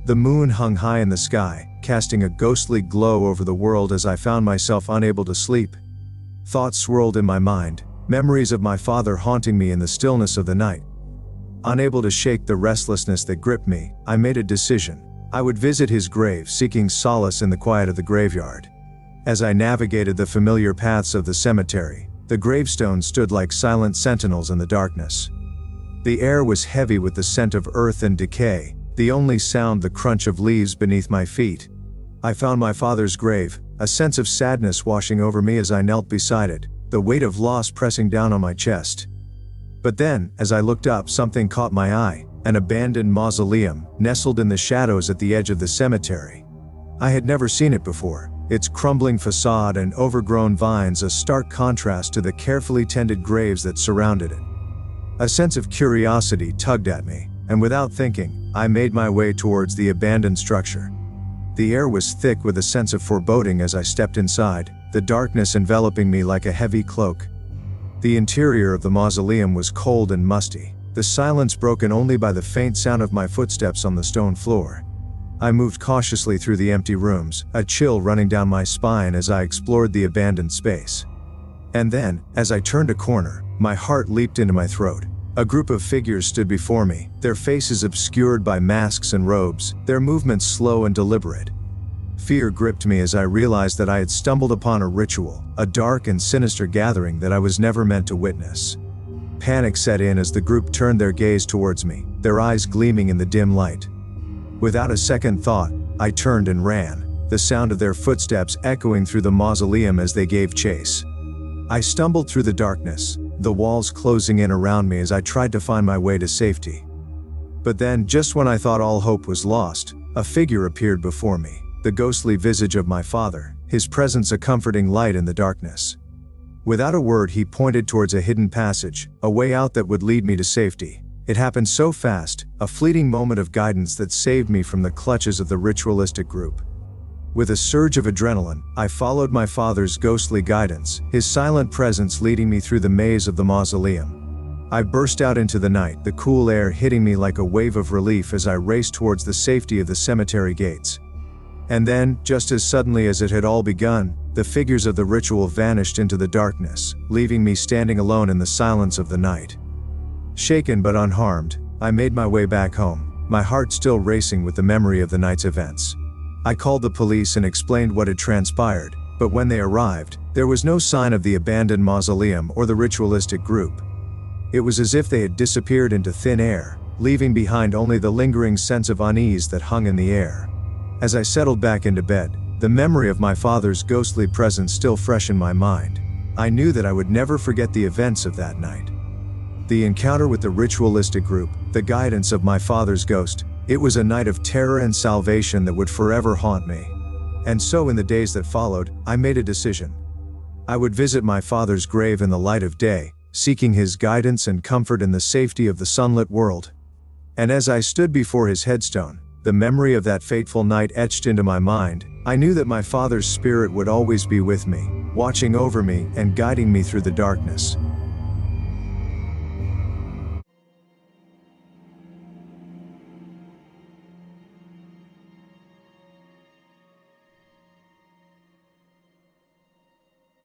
The moon hung high in the sky, casting a ghostly glow over the world as I found myself unable to sleep. Thoughts swirled in my mind, memories of my father haunting me in the stillness of the night. Unable to shake the restlessness that gripped me, I made a decision. I would visit his grave, seeking solace in the quiet of the graveyard. As I navigated the familiar paths of the cemetery, the gravestones stood like silent sentinels in the darkness. The air was heavy with the scent of earth and decay, the only sound the crunch of leaves beneath my feet. I found my father's grave, a sense of sadness washing over me as I knelt beside it, the weight of loss pressing down on my chest. But then, as I looked up, something caught my eye, an abandoned mausoleum, nestled in the shadows at the edge of the cemetery. I had never seen it before, its crumbling facade and overgrown vines a stark contrast to the carefully tended graves that surrounded it. A sense of curiosity tugged at me, and without thinking, I made my way towards the abandoned structure. The air was thick with a sense of foreboding as I stepped inside, the darkness enveloping me like a heavy cloak. The interior of the mausoleum was cold and musty, the silence broken only by the faint sound of my footsteps on the stone floor. I moved cautiously through the empty rooms, a chill running down my spine as I explored the abandoned space. And then, as I turned a corner, my heart leaped into my throat. A group of figures stood before me, their faces obscured by masks and robes, their movements slow and deliberate. Fear gripped me as I realized that I had stumbled upon a ritual, a dark and sinister gathering that I was never meant to witness. Panic set in as the group turned their gaze towards me, their eyes gleaming in the dim light. Without a second thought, I turned and ran, the sound of their footsteps echoing through the mausoleum as they gave chase. I stumbled through the darkness, the walls closing in around me as I tried to find my way to safety. But then, just when I thought all hope was lost, a figure appeared before me, the ghostly visage of my father, his presence a comforting light in the darkness. Without a word, he pointed towards a hidden passage, a way out that would lead me to safety. It happened so fast, a fleeting moment of guidance that saved me from the clutches of the ritualistic group. With a surge of adrenaline, I followed my father's ghostly guidance, his silent presence leading me through the maze of the mausoleum. I burst out into the night, the cool air hitting me like a wave of relief as I raced towards the safety of the cemetery gates. And then, just as suddenly as it had all begun, the figures of the ritual vanished into the darkness, leaving me standing alone in the silence of the night. Shaken but unharmed, I made my way back home, my heart still racing with the memory of the night's events. I called the police and explained what had transpired, but when they arrived, there was no sign of the abandoned mausoleum or the ritualistic group. It was as if they had disappeared into thin air, leaving behind only the lingering sense of unease that hung in the air. As I settled back into bed, the memory of my father's ghostly presence still fresh in my mind, I knew that I would never forget the events of that night. The encounter with the ritualistic group, the guidance of my father's ghost, it was a night of terror and salvation that would forever haunt me. And so in the days that followed, I made a decision. I would visit my father's grave in the light of day, seeking his guidance and comfort in the safety of the sunlit world. And as I stood before his headstone, the memory of that fateful night etched into my mind, I knew that my father's spirit would always be with me, watching over me and guiding me through the darkness.